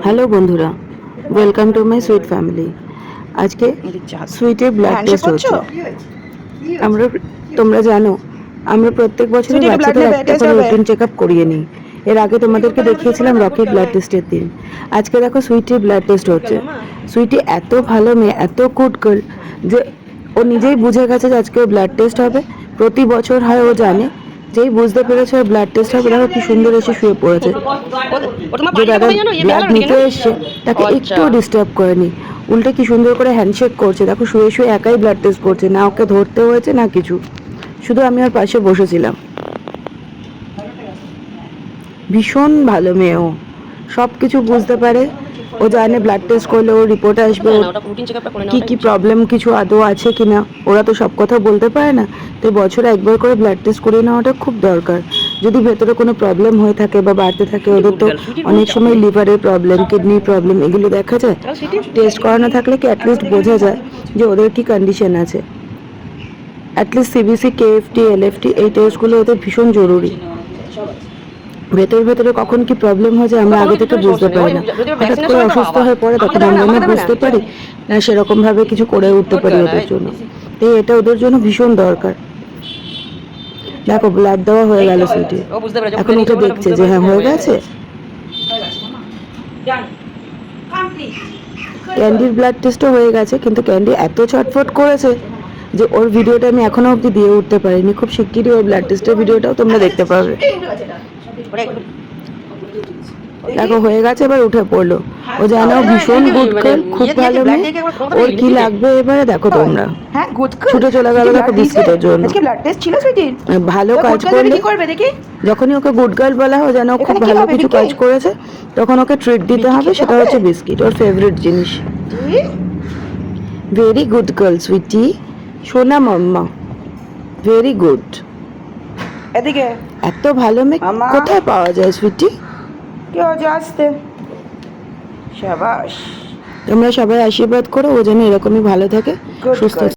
Hello বন্ধুরা, welcome to my sweet family. আজকে সুইটের blood test হচ্ছে। আমরা তোমরা জানো আমরা প্রত্যেক বছরই বাচ্চাদের একটা করে রুটিন চেক আপ করিয়ে নিই। এর আগে তোমাদেরকে দেখিয়েছিলাম রকির ব্লাড টেস্টের দিন। আজকে দেখো সুইটির ব্লাড টেস্ট হচ্ছে। সুইটি এত ভালো মেয়ে, এত গুড গার্ল যে ও নিজেই বুঝে গেছে যে আজকে ব্লাড টেস্ট হবে। প্রতি বছর হয়, ও জানে। যেই বুঝতে পেরেছে ওর ব্লাড টেস্ট হবে, দেখো কি সুন্দর এসে শুয়ে পড়েছে। যে দাদা ব্লাড নিতে এসছে তাকে একটু ডিস্টার্ব করেনি, উল্টে কি সুন্দর করে হ্যান্ডশেক করছে। দেখো শুয়ে শুয়ে একাই ব্লাড টেস্ট করছে, না ওকে ধরতে হয়েছে না কিছু, শুধু আমি ওর পাশে বসেছিলাম। ভীষণ ভালো মেয়ে, ও সব কিছু বুঝতে পারে। ও জানে ব্লাড টেস্ট করলে ওর রিপোর্ট আসবে, কি কি প্রবলেম কিছু আদৌ আছে কিনা। ওরা তো সব কথা বলতে পারে না, তো বছরে একবার করে ব্লাড টেস্ট করিয়ে নেওয়াটা খুব দরকার। যদি ভেতরে কোনো প্রবলেম হয়ে থাকে বা বাড়তে থাকে, ওদের তো অনেক সময় লিভারের প্রবলেম, কিডনির প্রবলেম, এগুলো দেখা যায়। টেস্ট করানো থাকলে কি অ্যাটলিস্ট বোঝা যায় যে ওদের কি কন্ডিশন আছে। অ্যাটলিস্ট সিবিসি, কেএফটি, এলএফটি, এই টেস্টগুলো ওদের ভীষণ জরুরি। ভেতরে ভেতরে কখন কি প্রবলেম হয়ে যায় আমরা আগে থেকে বুঝতে পারি না। হঠাৎ করে অসুস্থ হয়ে পড়ে, তখন আমরা না বুঝতে পারি না সেরকম ভাবে কিছু করে উঠতে পারি ওদের জন্য। তাই এটা ওদের জন্য ভীষণ দরকার। দেখো ব্লাড দেওয়া হয়ে গেল সুইটি, এখন উঠে দেখছে যে হ্যাঁ হয়ে গেছে। ক্যান্ডির ব্লাড টেস্টও হয়ে গেছে, কিন্তু ক্যান্ডি এত ছটফট করেছে যে ওর ভিডিওটা আমি এখনো অবধি দিয়ে উঠতে পারিনি। খুব শিগগিরই ওর ব্লাড টেস্টের ভিডিওটাও তোমরা দেখতে পাবে। দেখো হয়ে গেছে, এবার উঠে পড়লো। ও জানো ভীষণ গুড গার্ল, খুব ভালো মেয়ে। ওর কি লাগবে এবারে দেখো তোমরা। ছুটে চলে গেল দেখো বিস্কিটের জন্য। ভালো কাজ করলে, যখনই ওকে গুড গার্ল বলা হয় যেন খুব ভালো কিছু কাজ করেছে, তখন ওকে ট্রিট দিতে হবে। সেটা হচ্ছে বিস্কিট, ওর ফেভারিট জিনিস। ভেরি গুড গার্ল সুইটি, সোনা মাম্মা, ভেরি গুড। এদিকে এত ভালো মেয়ে কোথায় পাওয়া যায় সুইটি? কি হয়েছে আসতে? শাবাশ, তোমরা সবাই আশীর্বাদ করো ও যেন এরকমই ভালো থাকে, সুস্থ থাকে।